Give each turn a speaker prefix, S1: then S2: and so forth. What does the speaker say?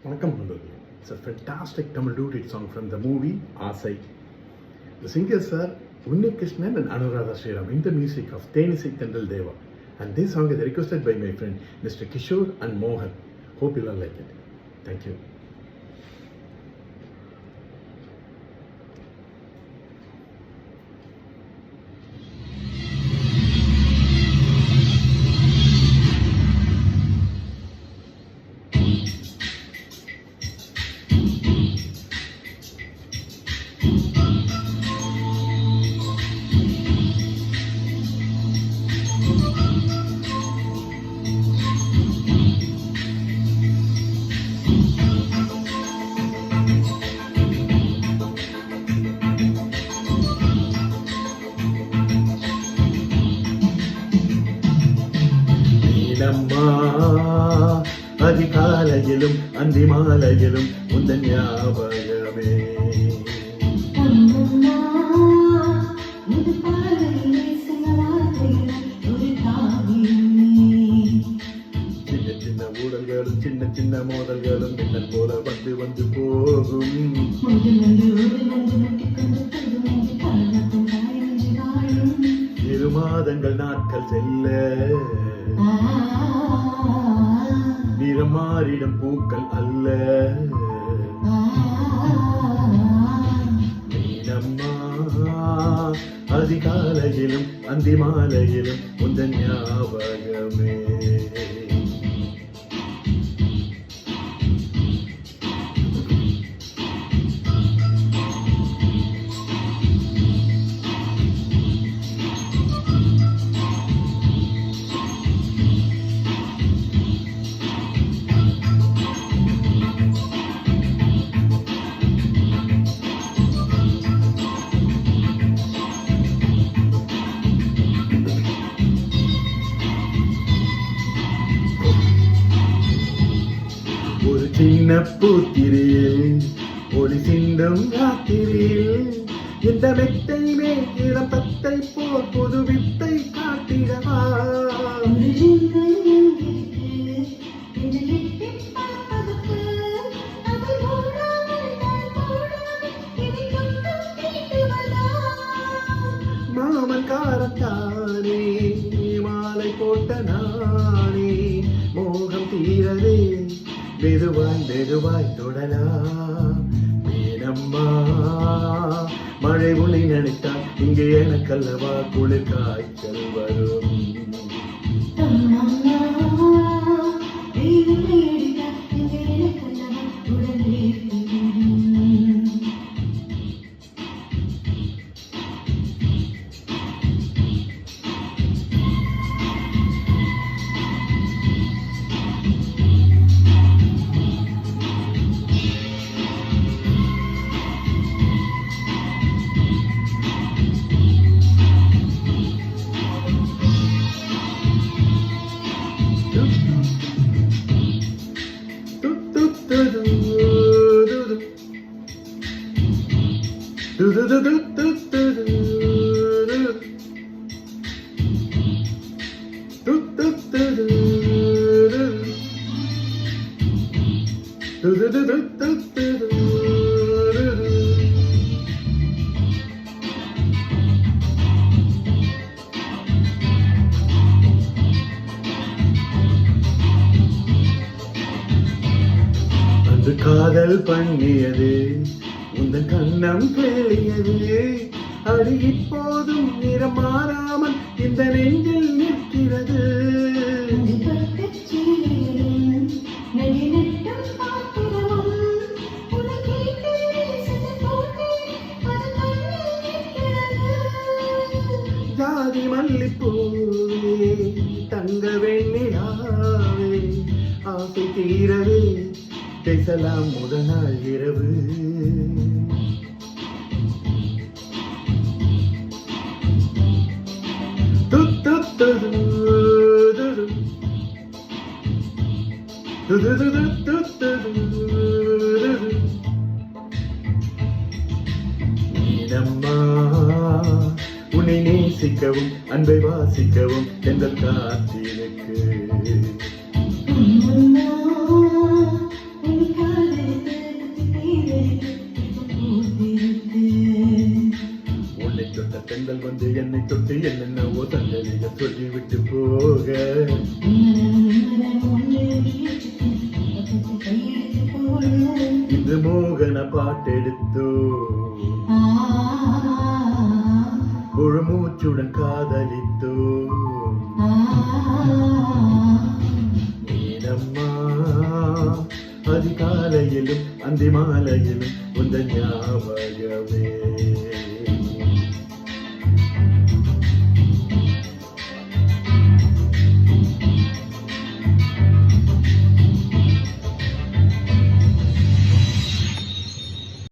S1: வணக்கம் நண்பர்களே. It's a fantastic Tamil duet song from the movie Asai. The singers are Unni Krishnan and Anuradha Sriram in the music of Thenisai Tendal Deva. And this song is requested by my friend Mr. Kishore and Mohan. Hope you all like it. Thank you. அம்மா அதிகாலையிலும் அந்தி மாலையிலும் உந்தன் ஞாபகமே சின்ன சின்ன ஊடல்களும் சின்ன சின்ன மோதல்களும் மின்னல் போல வந்து வந்து போகும் இரு மாதங்கள் நாட்கள் செல்ல நிறமாறிடும் பூக்கள் அல்ல நீனம்மா அதிகாலையிலும் அந்தி மாலையிலும் உந்தன் ஞாபகமே ஒரு சின்ன பூத்திரியில் ஒளி சிந்தும் ராத்திரியில் இந்த மெத்தை மேலும் பத்தை போல் புது வித்தை காட்டிடவா மாமன் காரத்தானே மாலை போட்ட நானே மோகம் தீரதே மெதுவாய் மெதுவாய் தொடலாம் மீனம்மா மழை உன்னை நினைத்தால் இங்கே எனக்கல்லவா குளிர் காய்ச்சல் வரும் அன்று காதல் பண்ணியது உந்தன் கண்ணம் கேளியது அது இப்போதும் நிறம் மாறாமல் இந்த நெஞ்சில் நிற்கிறது ஜாதி மல்லிப்பூவே தங்க வெண்ணிலாவே ஆசை தீரவே பேசலாம் முதல் நாள் இரவு நீனம்மா உன்னை நேசிக்கவும் அன்பை வாசிக்கவும் எந்த காத்திருக்கு பாட்டெடுத்தோ முழுமூச்சுடன் காதலித்தோ நீனம்மா அதிகாலையிலும் அந்தி மாலையிலும் உந்த ஞாபகமே